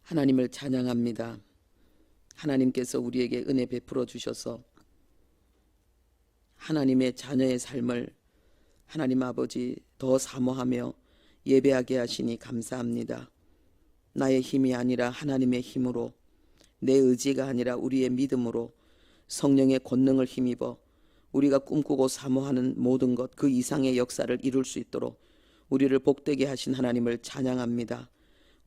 하나님을 찬양합니다. 하나님께서 우리에게 은혜 베풀어 주셔서 하나님의 자녀의 삶을 하나님 아버지 더 사모하며 예배하게 하시니 감사합니다. 나의 힘이 아니라 하나님의 힘으로, 내 의지가 아니라 우리의 믿음으로 성령의 권능을 힘입어 우리가 꿈꾸고 사모하는 모든 것 그 이상의 역사를 이룰 수 있도록 우리를 복되게 하신 하나님을 찬양합니다.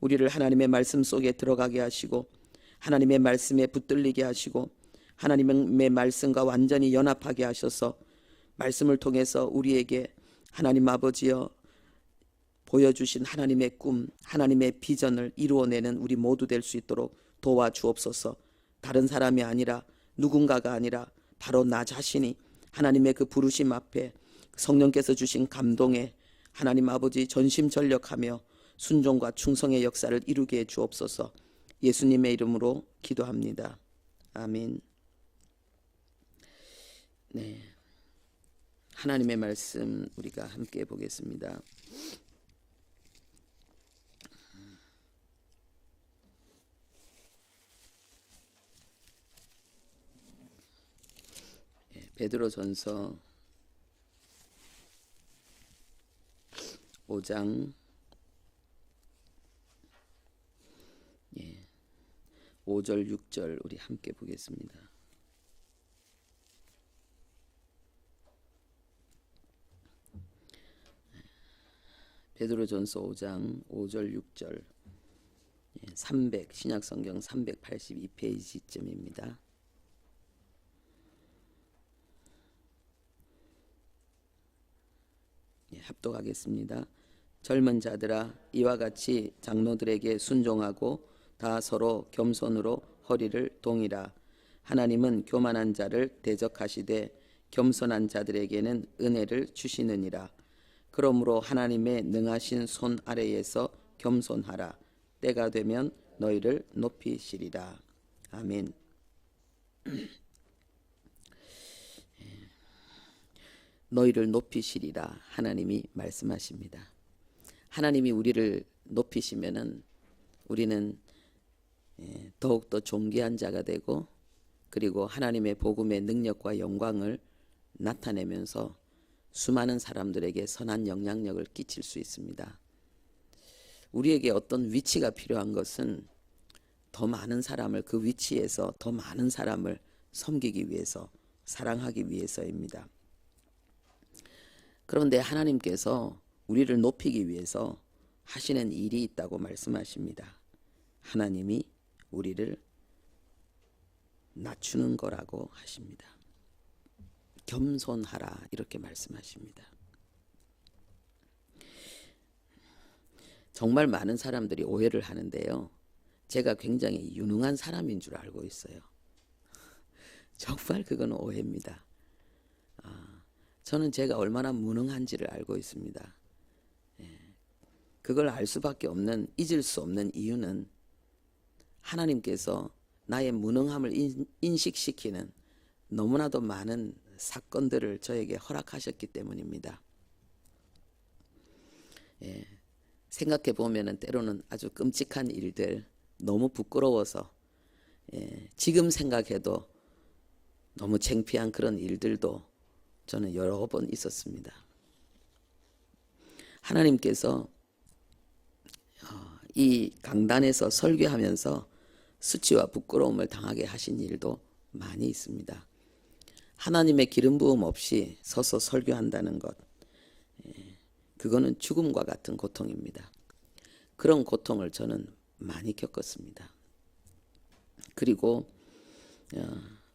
우리를 하나님의 말씀 속에 들어가게 하시고 하나님의 말씀에 붙들리게 하시고 하나님의 말씀과 완전히 연합하게 하셔서 말씀을 통해서 우리에게 하나님 아버지여 보여주신 하나님의 꿈, 하나님의 비전을 이루어내는 우리 모두 될 수 있도록 도와주옵소서. 다른 사람이 아니라 누군가가 아니라 바로 나 자신이 하나님의 그 부르심 앞에 성령께서 주신 감동에 하나님 아버지 전심전력하며 순종과 충성의 역사를 이루게 해 주옵소서. 예수님의 이름으로 기도합니다. 아멘. 네, 하나님의 말씀 우리가 함께 보겠습니다. 베드로전서 5장 5절 6절 우리 함께 보겠습니다. 베드로전서 5장 5절 6절 300 신약성경 382페이지쯤입니다. 합독하겠습니다. 젊은 자들아 이와 같이 장로들에게 순종하고 다 서로 겸손으로 허리를 동이라. 하나님은 교만한 자를 대적하시되 겸손한 자들에게는 은혜를 주시느니라. 그러므로 하나님의 능하신 손 아래에서 겸손하라. 때가 되면 너희를 높이시리라. 아멘. 너희를 높이시리라 하나님이 말씀하십니다. 하나님이 우리를 높이시면은 우리는 더욱더 존귀한 자가 되고 그리고 하나님의 복음의 능력과 영광을 나타내면서 수많은 사람들에게 선한 영향력을 끼칠 수 있습니다. 우리에게 어떤 위치가 필요한 것은 더 많은 사람을 그 위치에서 더 많은 사람을 섬기기 위해서 사랑하기 위해서입니다. 그런데 하나님께서 우리를 높이기 위해서 하시는 일이 있다고 말씀하십니다. 하나님이 우리를 낮추는 거라고 하십니다. 겸손하라 이렇게 말씀하십니다. 정말 많은 사람들이 오해를 하는데요. 제가 굉장히 유능한 사람인 줄 알고 있어요. 정말 그건 오해입니다. 저는 제가 얼마나 무능한지를 알고 있습니다. 그걸 알 수밖에 없는, 잊을 수 없는 이유는 하나님께서 나의 무능함을 인식시키는 너무나도 많은 사건들을 저에게 허락하셨기 때문입니다. 생각해 보면 때로는 아주 끔찍한 일들, 너무 부끄러워서 지금 생각해도 너무 창피한 그런 일들도 저는 여러 번 있었습니다. 하나님께서 이 강단에서 설교하면서 수치와 부끄러움을 당하게 하신 일도 많이 있습니다. 하나님의 기름 부음 없이 서서 설교한다는 것, 그거는 죽음과 같은 고통입니다. 그런 고통을 저는 많이 겪었습니다. 그리고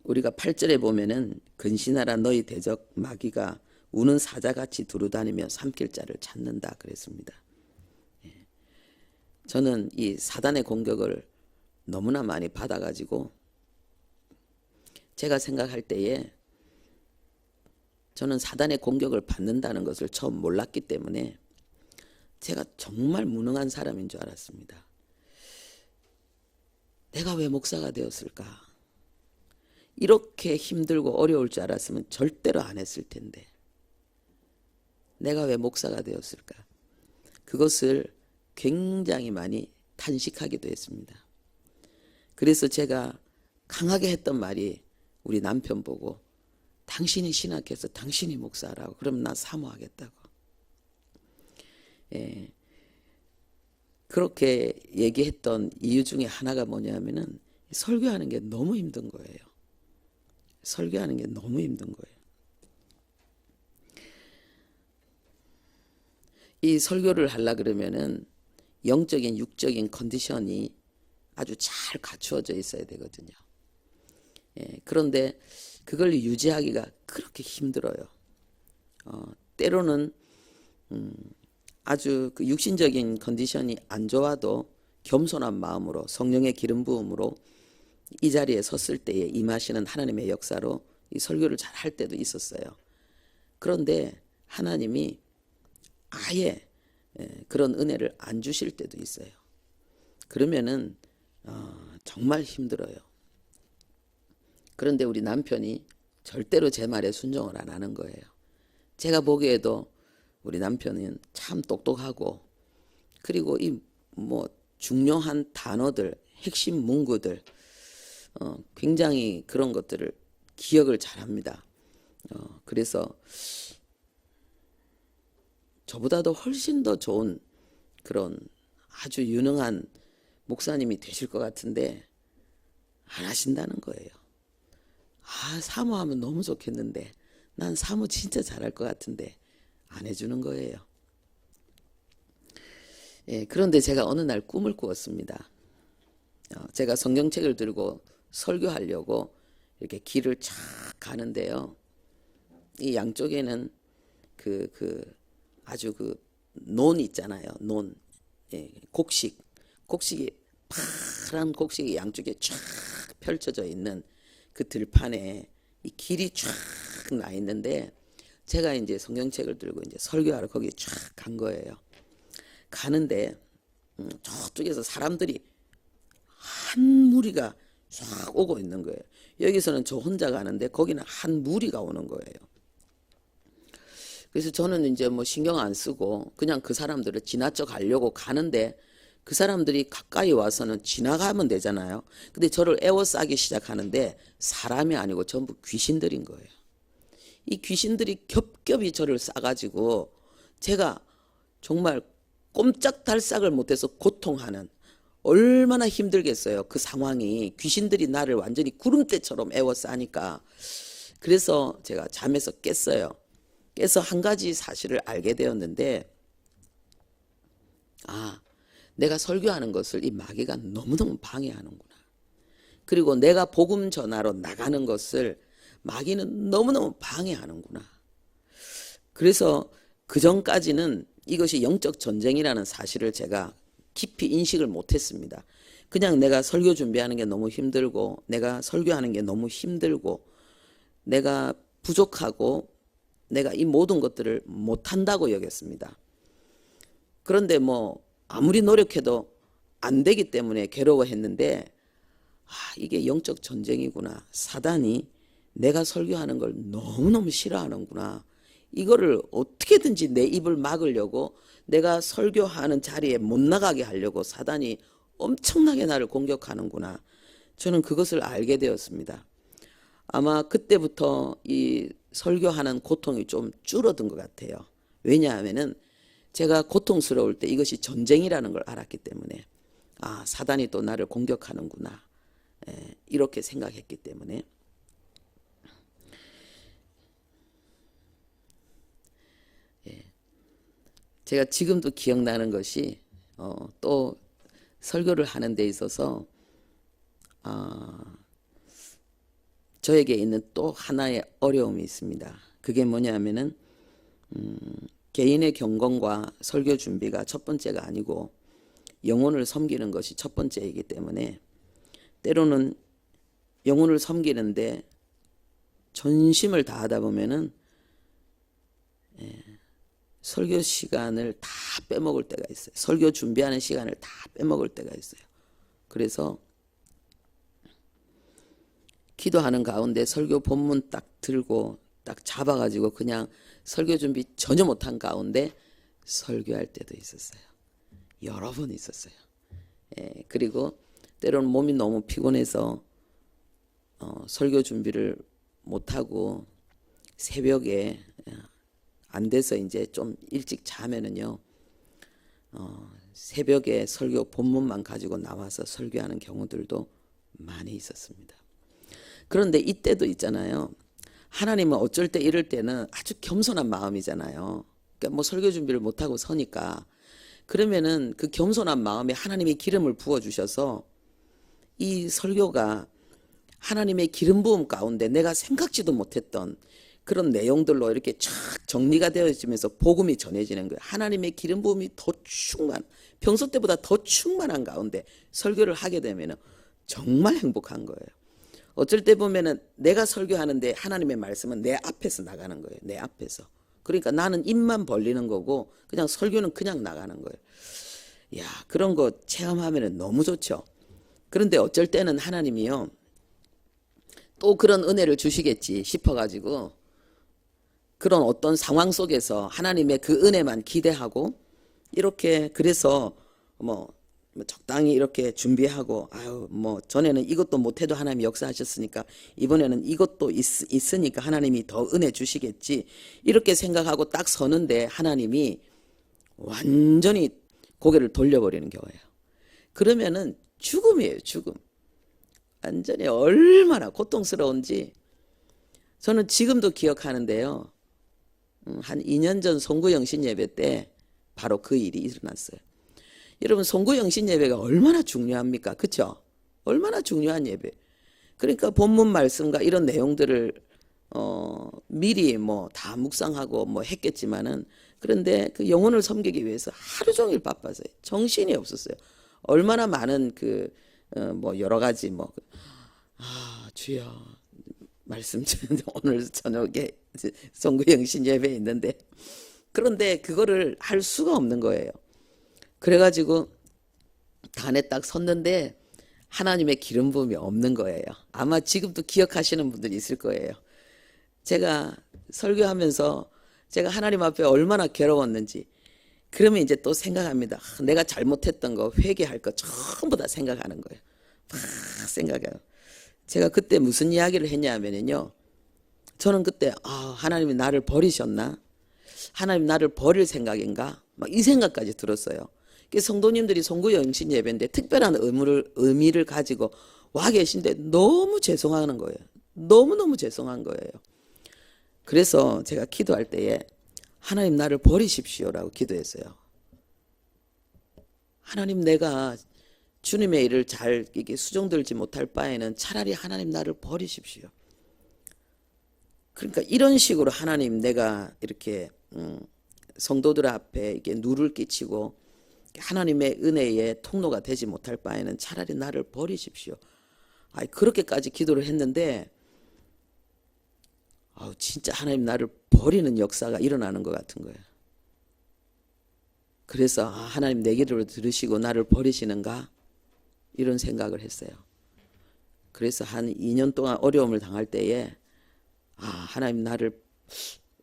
우리가 8절에 보면은 근신하라 너희 대적 마귀가 우는 사자같이 두루다니며 삼킬 자를 찾는다 그랬습니다. 저는 이 사단의 공격을 너무나 많이 받아가지고 제가 생각할 때에 저는 사단의 공격을 받는다는 것을 처음 몰랐기 때문에 제가 정말 무능한 사람인 줄 알았습니다. 내가 왜 목사가 되었을까? 이렇게 힘들고 어려울 줄 알았으면 절대로 안 했을 텐데 내가 왜 목사가 되었을까? 그것을 굉장히 많이 탄식하기도 했습니다. 그래서 제가 강하게 했던 말이 우리 남편 보고 당신이 신학해서 당신이 목사라고 그럼 나 사모하겠다고. 예. 그렇게 얘기했던 이유 중에 하나가 뭐냐면은 설교하는 게 너무 힘든 거예요. 설교하는 게 너무 힘든 거예요. 이 설교를 하려 그러면은 영적인 육적인 컨디션이 아주 잘 갖추어져 있어야 되거든요. 예, 그런데 그걸 유지하기가 그렇게 힘들어요. 때로는 아주 그 육신적인 컨디션이 안 좋아도 겸손한 마음으로 성령의 기름 부음으로 이 자리에 섰을 때에 임하시는 하나님의 역사로 이 설교를 잘 할 때도 있었어요. 그런데 하나님이 아예 그런 은혜를 안 주실 때도 있어요. 그러면은 정말 힘들어요. 그런데 우리 남편이 절대로 제 말에 순종을 안 하는 거예요. 제가 보기에도 우리 남편은 참 똑똑하고 그리고 이 뭐 중요한 단어들, 핵심 문구들 굉장히 그런 것들을 기억을 잘합니다. 그래서 저보다도 훨씬 더 좋은 그런 아주 유능한 목사님이 되실 것 같은데 안 하신다는 거예요. 사모하면 너무 좋겠는데 난 사모 진짜 잘할 것 같은데 안 해주는 거예요. 예, 그런데 제가 어느 날 꿈을 꾸었습니다. 제가 성경책을 들고 설교하려고 이렇게 길을 쫙 가는데요. 이 양쪽에는 아주 논 있잖아요. 논. 예, 곡식이 파란 곡식이 양쪽에 쫙 펼쳐져 있는 그 들판에 이 길이 쫙 나 있는데 제가 이제 성경책을 들고 이제 설교하러 거기 쫙 간 거예요. 가는데 저쪽에서 사람들이 한 무리가 쫙 오고 있는 거예요. 여기서는 저 혼자 가는데 거기는 한 무리가 오는 거예요. 그래서 저는 이제 뭐 신경 안 쓰고 그냥 그 사람들을 지나쳐 가려고 가는데 그 사람들이 가까이 와서는 지나가면 되잖아요. 근데 저를 에워싸기 시작하는데 사람이 아니고 전부 귀신들인 거예요. 이 귀신들이 겹겹이 저를 싸가지고 제가 정말 꼼짝달싹을 못해서 고통하는 얼마나 힘들겠어요. 그 상황이 귀신들이 나를 완전히 구름대처럼 에워싸니까. 그래서 제가 잠에서 깼어요. 깨서 한 가지 사실을 알게 되었는데 내가 설교하는 것을 이 마귀가 너무너무 방해하는구나. 그리고 내가 복음 전하러 나가는 것을 마귀는 너무너무 방해하는구나. 그래서 그 전까지는 이것이 영적 전쟁이라는 사실을 제가 깊이 인식을 못했습니다. 그냥 내가 설교 준비하는 게 너무 힘들고 내가 설교하는 게 너무 힘들고 내가 부족하고 내가 이 모든 것들을 못한다고 여겼습니다. 그런데 뭐 아무리 노력해도 안 되기 때문에 괴로워했는데 이게 영적 전쟁이구나. 사단이 내가 설교하는 걸 너무너무 싫어하는구나. 이거를 어떻게든지 내 입을 막으려고 내가 설교하는 자리에 못 나가게 하려고 사단이 엄청나게 나를 공격하는구나. 저는 그것을 알게 되었습니다. 아마 그때부터 이 설교하는 고통이 좀 줄어든 것 같아요. 왜냐하면은 제가 고통스러울 때 이것이 전쟁이라는 걸 알았기 때문에 사단이 또 나를 공격하는구나. 이렇게 생각했기 때문에 제가 지금도 기억나는 것이 또 설교를 하는 데 있어서 저에게 있는 또 하나의 어려움이 있습니다. 그게 뭐냐면은 개인의 경건과 설교 준비가 첫 번째가 아니고 영혼을 섬기는 것이 첫 번째이기 때문에 때로는 영혼을 섬기는데 전심을 다하다 보면은 설교 시간을 다 빼먹을 때가 있어요. 설교 준비하는 시간을 다 빼먹을 때가 있어요. 그래서 기도하는 가운데 설교 본문 딱 들고 딱 잡아가지고 그냥 설교 준비 전혀 못한 가운데 설교할 때도 있었어요. 여러 번 있었어요. 그리고 때로는 몸이 너무 피곤해서 설교 준비를 못하고 새벽에 안 돼서 이제 좀 일찍 자면은요, 새벽에 설교 본문만 가지고 나와서 설교하는 경우들도 많이 있었습니다. 그런데 이때도 있잖아요. 하나님은 어쩔 때 이럴 때는 아주 겸손한 마음이잖아요. 그러니까 뭐 설교 준비를 못하고 서니까, 그러면은 그 겸손한 마음에 하나님이 기름을 부어주셔서 이 설교가 하나님의 기름 부음 가운데 내가 생각지도 못했던 그런 내용들로 이렇게 쫙 정리가 되어지면서 복음이 전해지는 거예요. 하나님의 기름 부음이 더 평소 때보다 더 충만한 가운데 설교를 하게 되면 정말 행복한 거예요. 어쩔 때 보면은 내가 설교하는데 하나님의 말씀은 내 앞에서 나가는 거예요. 내 앞에서. 그러니까 나는 입만 벌리는 거고 그냥 설교는 그냥 나가는 거예요. 야, 그런 거 체험하면 너무 좋죠. 그런데 어쩔 때는 하나님이요, 또 그런 은혜를 주시겠지 싶어가지고 그런 어떤 상황 속에서 하나님의 그 은혜만 기대하고 이렇게, 그래서 뭐 적당히 이렇게 준비하고, 아유 뭐 전에는 이것도 못해도 하나님이 역사하셨으니까 이번에는 이것도 있으니까 하나님이 더 은혜 주시겠지 이렇게 생각하고 딱 서는데 하나님이 완전히 고개를 돌려버리는 경우예요. 그러면은 죽음이에요. 죽음. 완전히 얼마나 고통스러운지 저는 지금도 기억하는데요. 한 2년 전 송구영신 예배 때 바로 그 일이 일어났어요. 여러분, 송구영신 예배가 얼마나 중요합니까? 그렇죠? 얼마나 중요한 예배. 그러니까 본문 말씀과 이런 내용들을 미리 뭐 다 묵상하고 뭐 했겠지만은, 그런데 그 영혼을 섬기기 위해서 하루 종일 바빴어요. 정신이 없었어요. 얼마나 많은 뭐 여러 가지 주여 말씀 오늘 저녁에 송구영신 예배 있는데, 그런데 그거를 할 수가 없는 거예요. 그래가지고 단에 딱 섰는데 하나님의 기름 부음이 없는 거예요. 아마 지금도 기억하시는 분들이 있을 거예요. 제가 설교하면서 제가 하나님 앞에 얼마나 괴로웠는지. 그러면 이제 또 생각합니다. 내가 잘못했던 거, 회개할 거 전부 다 생각하는 거예요. 막 생각해요. 제가 그때 무슨 이야기를 했냐면요, 저는 그때 하나님이 나를 버리셨나? 하나님 나를 버릴 생각인가? 막 이 생각까지 들었어요. 성도님들이 송구영신 예배인데 특별한 의미를 가지고 와 계신데 너무 죄송하는 거예요. 너무너무 죄송한 거예요. 그래서 제가 기도할 때에 하나님 나를 버리십시오라고 기도했어요. 하나님, 내가 주님의 일을 잘 이게 수종들지 못할 바에는 차라리 하나님 나를 버리십시오. 그러니까 이런 식으로 하나님, 내가 이렇게 성도들 앞에 이게 누를 끼치고 하나님의 은혜의 통로가 되지 못할 바에는 차라리 나를 버리십시오. 그렇게까지 기도를 했는데 진짜 하나님 나를 버리는 역사가 일어나는 것 같은 거예요. 그래서 하나님 내 기도를 들으시고 나를 버리시는가? 이런 생각을 했어요. 그래서 한 2년 동안 어려움을 당할 때에 하나님 나를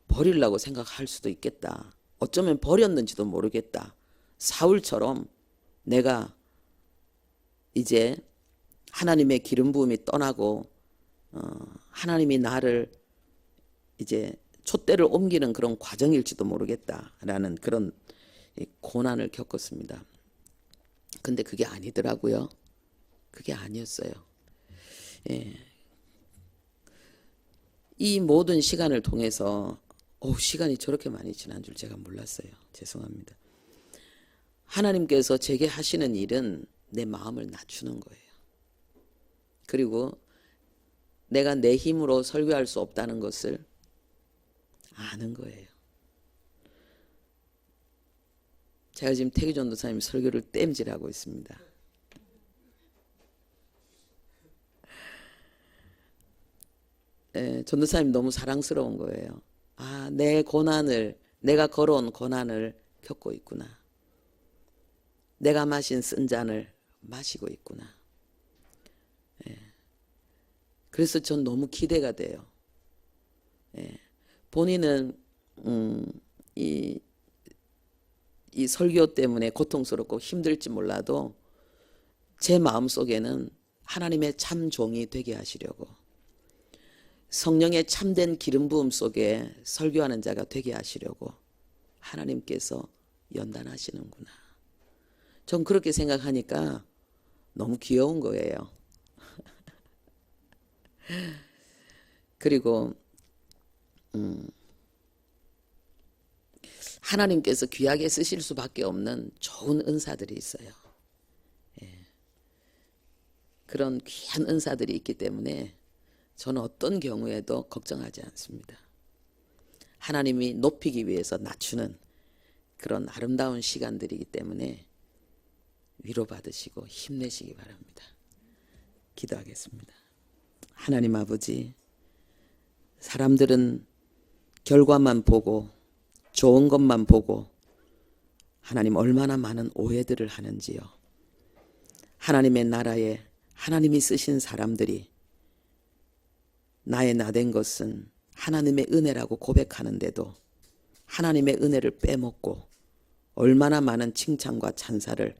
버리려고 생각할 수도 있겠다. 어쩌면 버렸는지도 모르겠다. 사울처럼 내가 이제 하나님의 기름 부음이 떠나고 하나님이 나를 이제 촛대를 옮기는 그런 과정일지도 모르겠다라는 그런 고난을 겪었습니다. 근데 그게 아니더라고요. 그게 아니었어요. 예. 이 모든 시간을 통해서 시간이 저렇게 많이 지난 줄 제가 몰랐어요. 죄송합니다. 하나님께서 제게 하시는 일은 내 마음을 낮추는 거예요. 그리고 내가 내 힘으로 설교할 수 없다는 것을 아는 거예요. 제가 지금 태기 전도사님 설교를 땜질하고 있습니다. 전도사님 너무 사랑스러운 거예요. 내 고난을, 내가 걸어온 고난을 겪고 있구나. 내가 마신 쓴 잔을 마시고 있구나. 그래서 전 너무 기대가 돼요. 본인은 이 설교 때문에 고통스럽고 힘들지 몰라도 제 마음속에는 하나님의 참 종이 되게 하시려고, 성령의 참된 기름 부음 속에 설교하는 자가 되게 하시려고 하나님께서 연단하시는구나. 전 그렇게 생각하니까 너무 귀여운 거예요. 그리고 하나님께서 귀하게 쓰실 수밖에 없는 좋은 은사들이 있어요. 그런 귀한 은사들이 있기 때문에 저는 어떤 경우에도 걱정하지 않습니다. 하나님이 높이기 위해서 낮추는 그런 아름다운 시간들이기 때문에 위로받으시고 힘내시기 바랍니다. 기도하겠습니다. 하나님 아버지, 사람들은 결과만 보고 좋은 것만 보고 하나님 얼마나 많은 오해들을 하는지요. 하나님의 나라에 하나님이 쓰신 사람들이 나의 나된 것은 하나님의 은혜라고 고백하는데도 하나님의 은혜를 빼먹고 얼마나 많은 칭찬과 찬사를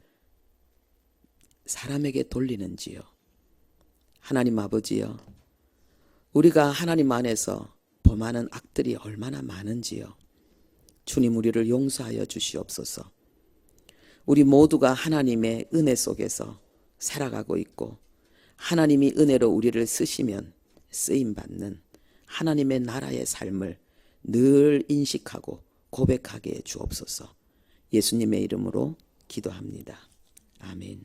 사람에게 돌리는지요. 하나님 아버지요, 우리가 하나님 안에서 범하는 악들이 얼마나 많은지요. 주님, 우리를 용서하여 주시옵소서. 우리 모두가 하나님의 은혜 속에서 살아가고 있고 하나님이 은혜로 우리를 쓰시면 쓰임받는 하나님의 나라의 삶을 늘 인식하고 고백하게 해 주옵소서. 예수님의 이름으로 기도합니다. 아멘.